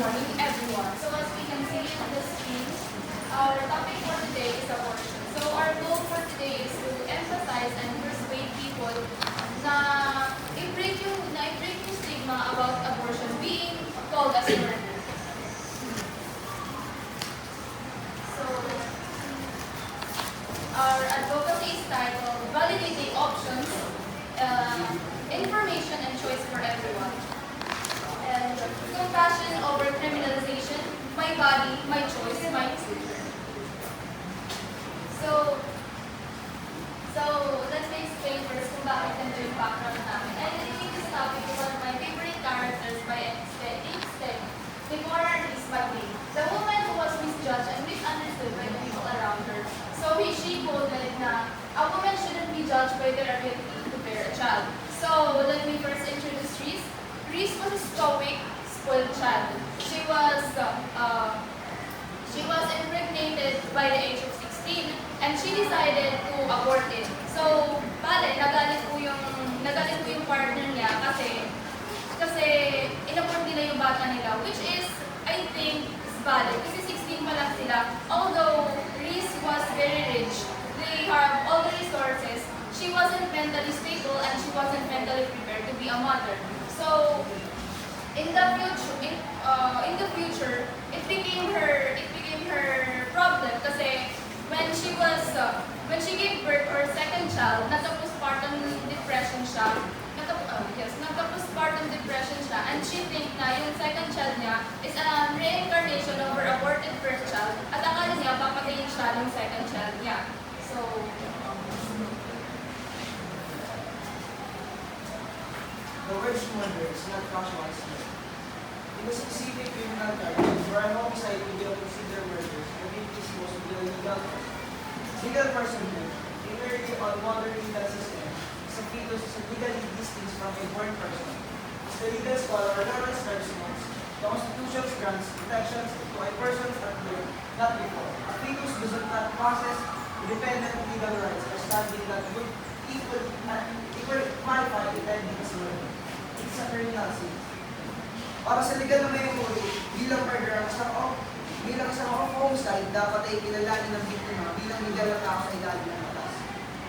morning, everyone. So as we can see on the screen, our topic for today is abortion. So our goal for today is to emphasize and persuade people na i-break yung stigma about abortion being called as murder. So our advocacy is titled Validating Options, Information and Choice for Everyone. And compassion over criminalization, my body, my choice, my future. So let me explain first kung bakit ganito yung background namin. And I think this topic is one of my favorite characters by extent, Deborah Reese McLean, the woman who was misjudged and misunderstood by the people around her. So she quoted na a woman shouldn't be judged by their ability to bear a child. So let me first introduce Reese. Reese was a stoic, spoiled child. She was impregnated by the age of 16 and she decided to abort it. So, nagalit po yung partner niya kasi inabort nila yung bata nila, which is, I think, is valid kasi 16 pa lang sila. Although Reese was very rich, they have all the resources, she wasn't mentally stable and she wasn't mentally prepared to be a mother. So, in the future, it became her problem kasi when she gave birth to her second child, nagka-postpartum depression siya. Nagka-postpartum depression siya, and she think na yung second child niya is a reincarnation of her aborted first child, at akala niya papatayin siya ng second child niya. So, the word murder is not casualized here. In the specific criminal charges, where homicide will be considered murder, and it is most of the legal person. Legal personhood, literally on modern legal system, is a fetus is legally distinct from a born person. As the legal scholar Lawrence Strauss notes, the Constitution grants protections to a person at birth, not before. A fetus does not possess independent legal rights, understanding that would equal qualify depending as murder. It's a criminal sin. Para sa legal na may umuli, bilang murder bilang isang homicide, dapat ay kilalanin ng biktima bilang legal na tao sa ilalim ng batas.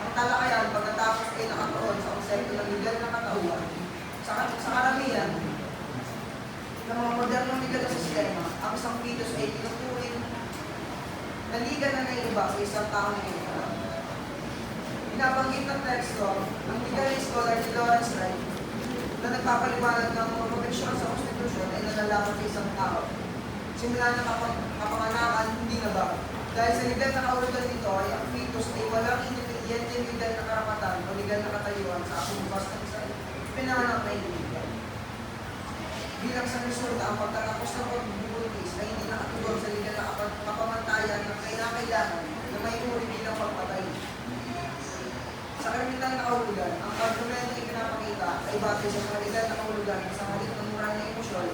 Ang talakayan pagkatapos ay nakatuon sa konsepto ng legal na katauhan. Sa karamihan ng mga modernong legal na sistema, ang isang fetus ay tinuturing na legal na naiiba sa isang taong naiiba. Binabanggit ng teksto ng legal scholar ni Lawrence Wright na nagpapaliwanag ng mga proteksyon sa konstitusyon ay nalalaman sa isang tao. Simula ng kapanganakan, hindi na ba? Dahil sa legal na kaulugan nito ay ang fetus ay walang independente legal na karapatan o legal na katayuan sa akumubas ng isa pinanganak na individual. Bilang sa resulta, ang pagtatapos ng pagbubuntis ay hindi nakatulong sa legal na kapamantayan ng kailangan na may uri bilang pagpatay. Sa karamihan na kahulugan, ang argumento ay pinapakita ay batay sa mga legal na kahulugan sa halip ng moral na emosyon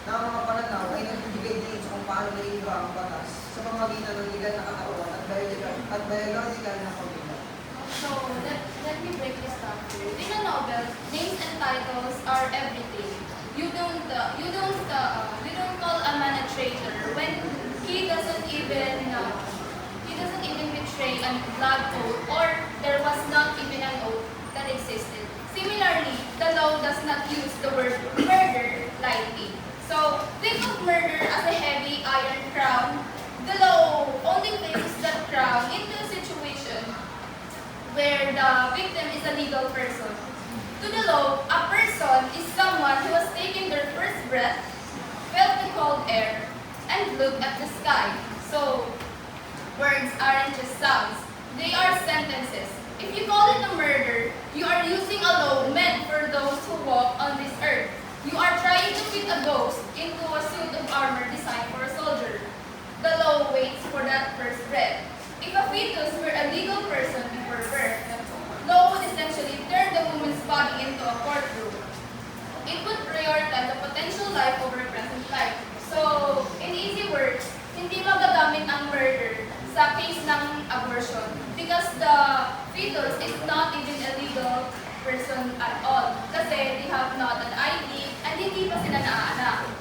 na ang mga pananaw ay nagbibigay din sa kung paano naiiba ang batas sa pamamagitan ng legal na katawan at biological na kahulugan. So, let me break this down for you. In a novel, names and titles are everything. You don't call a man a traitor when he doesn't even betray a blood oath, or there was not even an oath that existed. Similarly, the law does not use the word murder lightly. So, think of murder as a heavy iron crown. The law only places that crown into a situation where the victim is a legal person. To the law, a person is someone who has taken their first breath, felt the cold air, and looked at the sky. So, words aren't just sounds, they are sentences. If you call it a murder, you are using a law meant for those who walk on this earth. You are trying to fit a ghost into a suit of armor designed for a soldier. The law waits for that first breath. If a fetus were a legal person before birth, law would essentially turn the woman's body into a courtroom. It would prioritize the potential life over present life. So, in easy words, hindi magagamit ang murder sa case ng abortion because the fetus is not even a legal person at all kasi they have not an ID and hindi pa sila naaanak.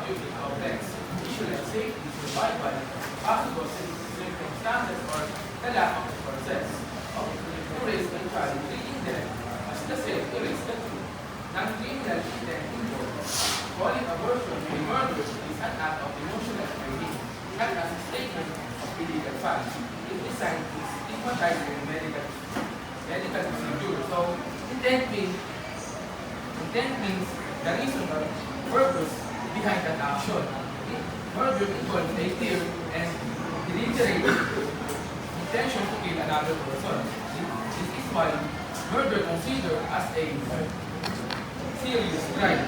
obviously complex. Issue like safety, survival, possible circumstances, or the lack of resources. To raise a child, treating them as the same to raise the two. Non-criminal intent involved. Calling abortion a murder is an act of emotional training, not as a statement of illegal facts. It is designed to stigmatize the medical procedure. So, intent means the reason or purpose behind an action. Murder involves a clear and deliberate intention to kill another person. This is why murder considered as a serious crime.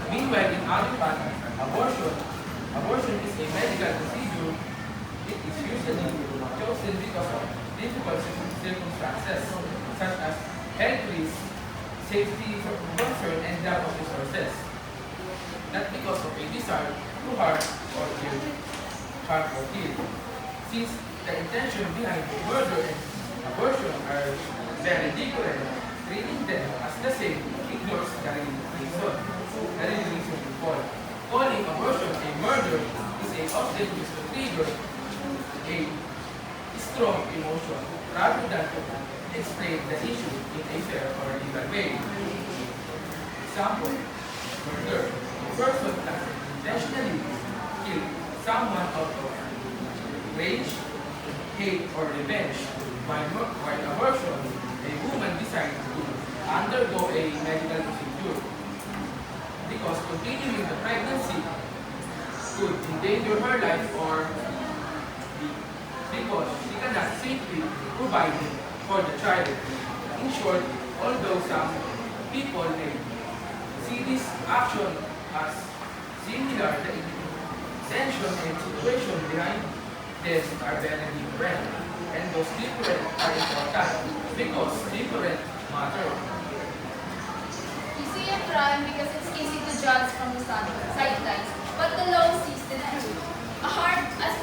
Meanwhile, in other countries, abortion is a medical procedure. It is usually chosen because of difficult circumstances, such as health risk, safety concern, and lack of resources. Not because of a desire to harm or kill. Since the intention behind murder and abortion are very different, treating them as the same ignores the real reason involved. Calling abortion a murder is a often used to trigger a strong emotion rather than to explain the issue in a fair or legal way. Example, murder. A person can intentionally kill someone out of rage, hate, or revenge, while abortion, a woman decides to undergo a medical procedure because continuing the pregnancy could endanger her life or because she cannot safely provide for the child. In short, although some people may see this action as similar, the intention and situation behind them are very different. And those different are important because different matter. You see a crime because it's easy to judge from the sidelines, but the law sees the truth.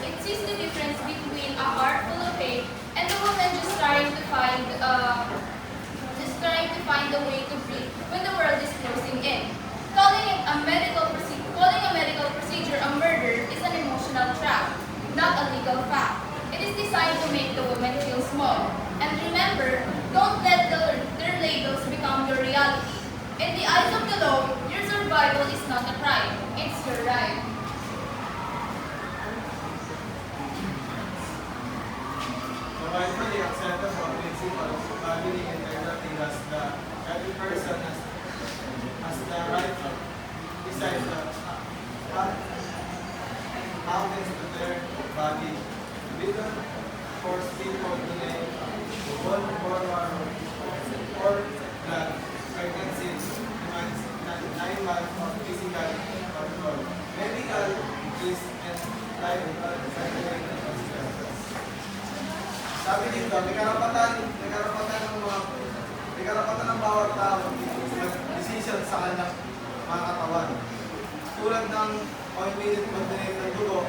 It sees the difference between a heart full of hate and the woman just trying to find a way to breathe when the world is closing in. Calling a medical procedure a murder is an emotional trap, not a legal fact. It is designed to make the woman feel small. And remember, don't let their labels become your reality. In the eyes of the law, your survival is not a crime, it's your right. So finally, acceptance of principle of family integrity as the every person has the right to decide what happens to their body. We don't force people to make one or that pregnancy demands 9 months of physical control. Medical is and life regulated consequences. Sabi dito, may karapatan ng bawat tao mag-decision sa kanyang mga katawan. Tulad ng kung ipilit mag-donate ng dugo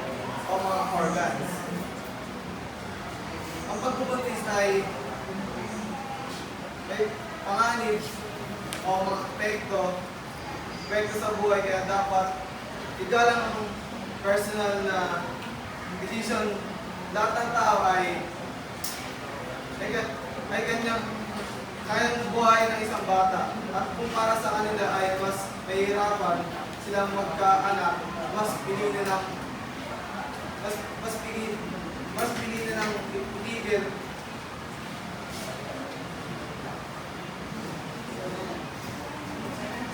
o mga organs. Ang pagbubuntis ay may panganib o mga epekto sa buhay kaya dapat igalang ang personal na decision. Lahat ng tao ay kanyang kayang buhay ng isang bata. At kung para sa kanila ay mas mahirapan silang magkaanak, mas pinili nilang itigil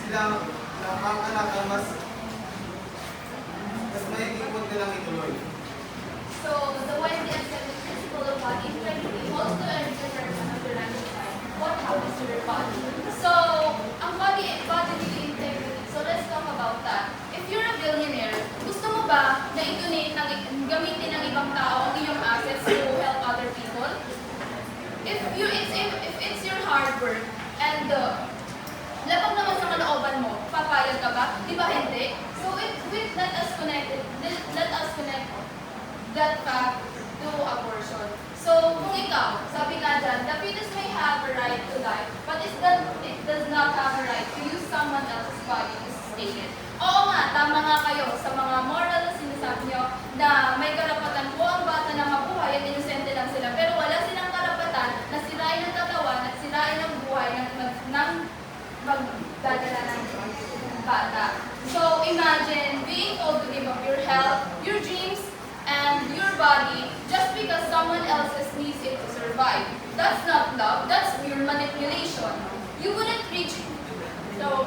silang ang anak ang mas mahigipon nilang ituloy. So, the widely accepted principle of body integrity holds to every person of the right side. What happens to their body? So, ang body integrity. So, let's talk about that. If you're a billionaire, gusto mo ba na gamitin ng ibang tao ang iyong assets to help other people? If it's your hard work and labag naman sa kalooban mo, papayag ka ba? Di ba hindi? So, let us connect that fact to abortion. So, kung ikaw, sabi nga dyan, the fetus may have a right to life, but it does not have a right to use someone else's body to sustain it. Oo nga, tama nga kayo. sa mga moral na sinasabi nyo na may karapatan po ang bata na mabuhay at inosente lang sila. Pero wala silang karapatan na sirain ang katawan at sirain ang buhay ng magdadala ng bata. So imagine being told to give up your health, your dreams, and your body just because someone else needs it to survive. That's not love, that's pure manipulation. You wouldn't reach, so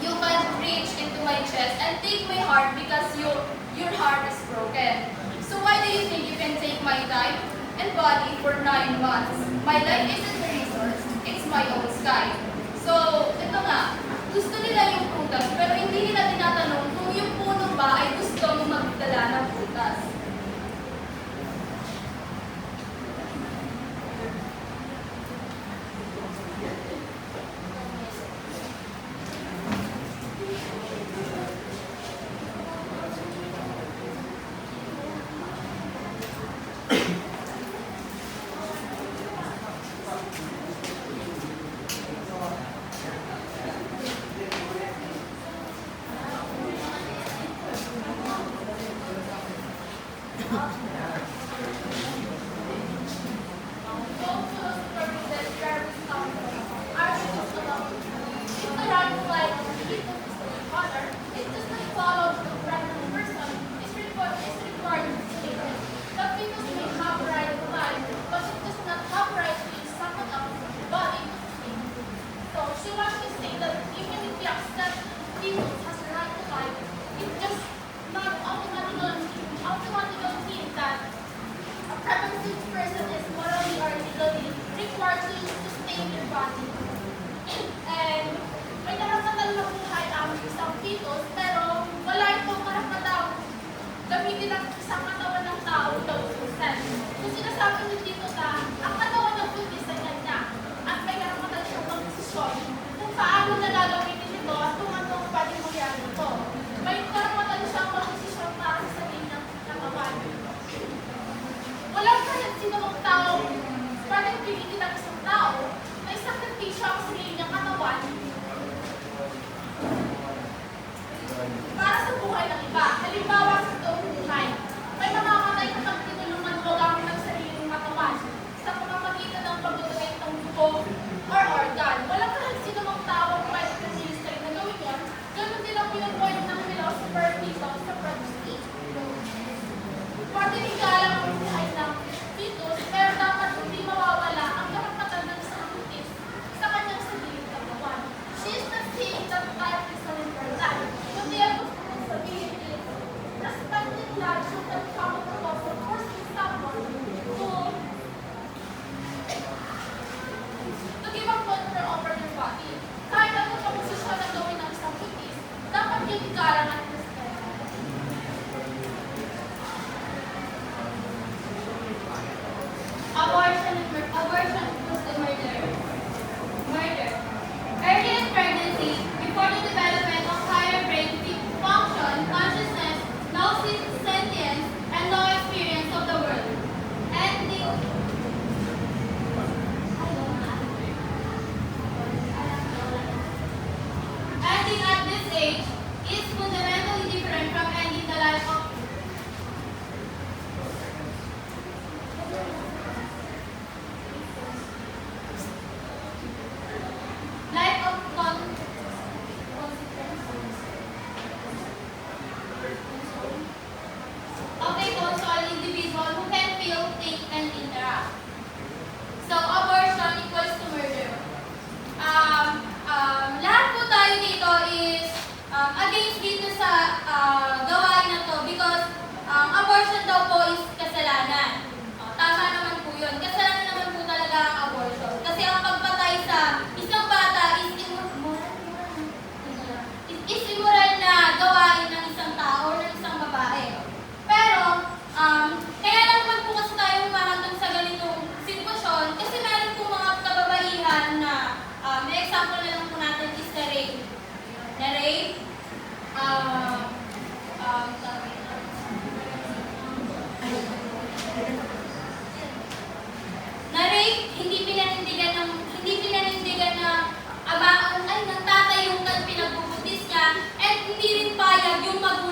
you can reach into my chest and take my heart because your heart is broken. So why do you think you can take my time and body for 9 months? My life isn't a resource, it's my own sky. So, ito nga, gusto nila yung prutas, pero hindi nila tinatanong kung yung puno ba ay gusto mong magdala ng prutas.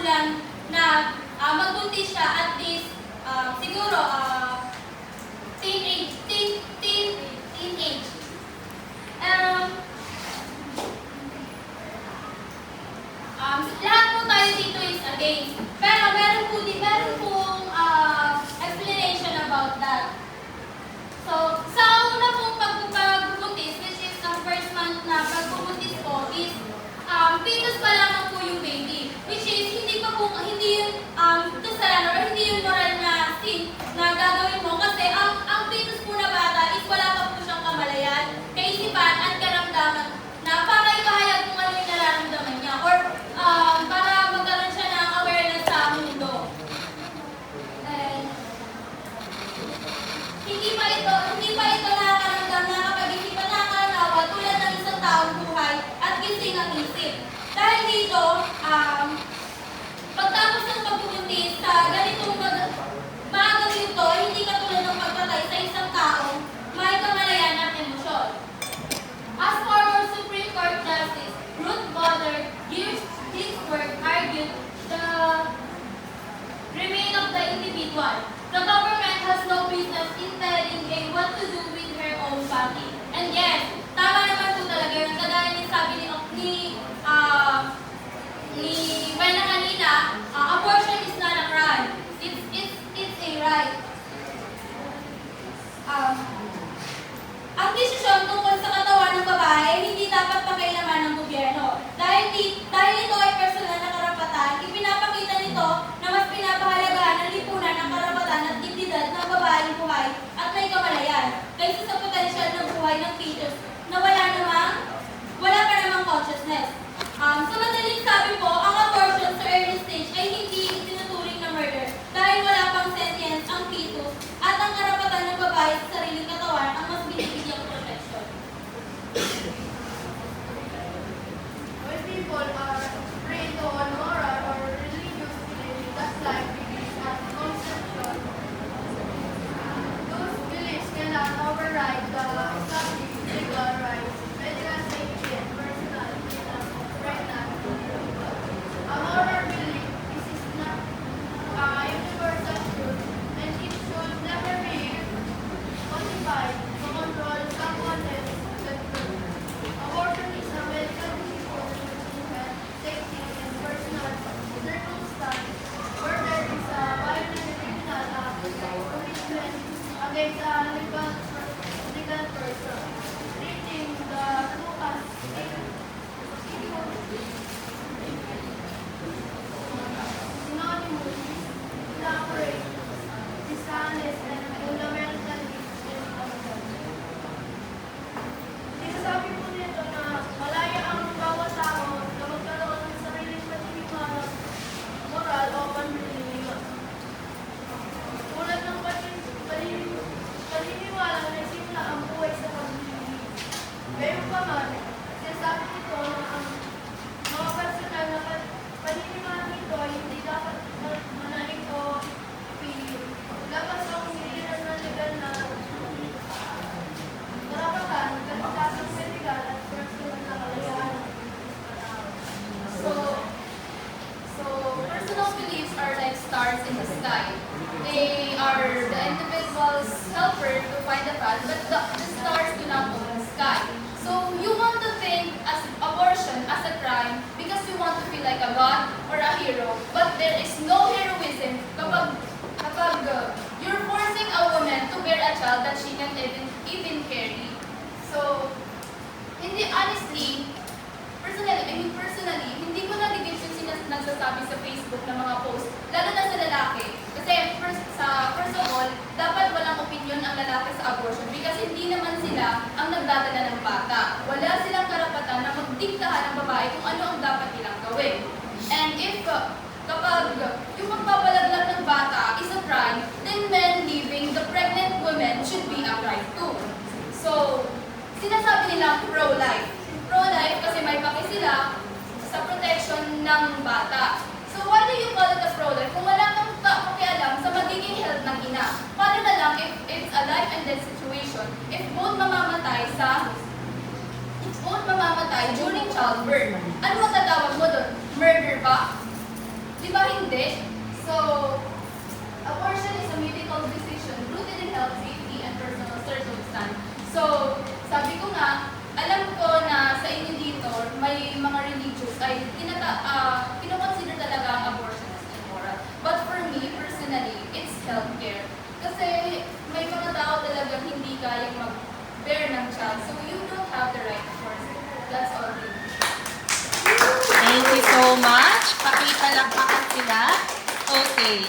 magulang na magbuntis siya at least siguro teenage. Lahat po tayo dito is against. Pero meron pong explanation about that. So, sa una pong pagbubuntis, which is ang first month na pagbubuntis po is fetus pa lamang po yung baby. Which is hindi yun kasalanan or hindi yun moral na sin na gagawin mo kasi ang fetus po na bata is wala pa po siyang kamalayan, kaisipan at karamdaman na para ipahayag kung ano yung nararamdaman niya or para magkaroon siya ng awareness sa mundo. And hindi pa ito nakakaramdam na kapag hindi pa nakakalawa tulad ng isang taong buhay at gising ang isip. Dahil dito, pagtapos ng pagbubuntis sa ganitong maagang ito, hindi katulad ng pagpatay sa isang taong may kamalayan at emosyon. As former Supreme Court Justice Ruth Bader Ginsburg argued the remain of the individual. The government has no business in telling a what to do with her own body. And yes, tama naman po talaga yun. Kagaya ni sabi ni Wena kanina, abortion is not a crime. It's a right. Ang desisyon tungkol sa katawan ng babae hindi dapat pakailaman ng gobyerno. Dahil ito ay personal na karapatan, ipinapakita nito na mas pinapahalagahan ang lipunan ng karapatan at dignidad ng babaeng buhay at may kamalayan kaysa sa potensyal ng buhay ng fetus na wala pa namang consciousness. Sa madaling sabi po, ang abortion sa early stage ay hindi tinuturing na murder dahil wala pang sentience ang fetus at ang karapatan ng babae sa sariling katawan ang mas binibigyang protection. When people are trained on moral or religious beliefs that life begins at conception, those beliefs cannot override the established legal rights, medical safety, and personal freedom of pregnant individuals. A moral belief is not a universal truth, and it should never be modified to control someone else's truth. Abortion is a medical decision in health, safety, and personal circumstance where there is a violent criminal act commitment against a legal person. Reading the Lucas synonymous, elaborate, dishonest, and fundamentally impossible. Sinasabi po nito na malaya ang bawat tao na magkaroon ng sariling paniniwala, moral o panliliwa. Tulad ng paniniwala na simula ang buhay sa paglilinis. Gayun pa man, sinasabi nito na ang mga personal na paniniwala nito ay hindi dapat manalig o ipilit. Labas ang hiliran na legal na karapatan, kaligtasang medical at personal na kalayaan. So personal beliefs are like stars in the sky. They are the individual's helper to find the path, but the stars do not own the sky. So you want to think as abortion as a crime because you want to feel like a god or a hero, but there is no heroism kapag you're forcing a woman to bear a child that she can't even carry. So, personally, hindi ko nagigits yung nagsasabi sa Facebook ng mga post, lalo na sa lalaki. Kasi first of all, dapat walang opinion ang lalaki sa abortion because hindi naman sila ang nagdadala ng bata. Wala silang karapatan na magdiktahan ng babae kung ano ang dapat nilang gawin. And if kapag yung magpapalaglag ng bata is a crime, then men leaving the pregnant woman should be a crime too. So, sinasabi nilang pro-life. Pro-life kasi may paki sila sa protection ng bata. So, why do you call it a pro-life kung wala kang pakialam sa magiging health ng ina? Paano na lang if it's a life and death situation, if both mamamatay during childbirth? Ano matatawag mo doon? Murder ba? Di ba hindi. So, abortion is a medical decision rooted in health, safety, and personal circumstance. So, sabi ko nga, alam ko na sa inyo dito, may mga religious ay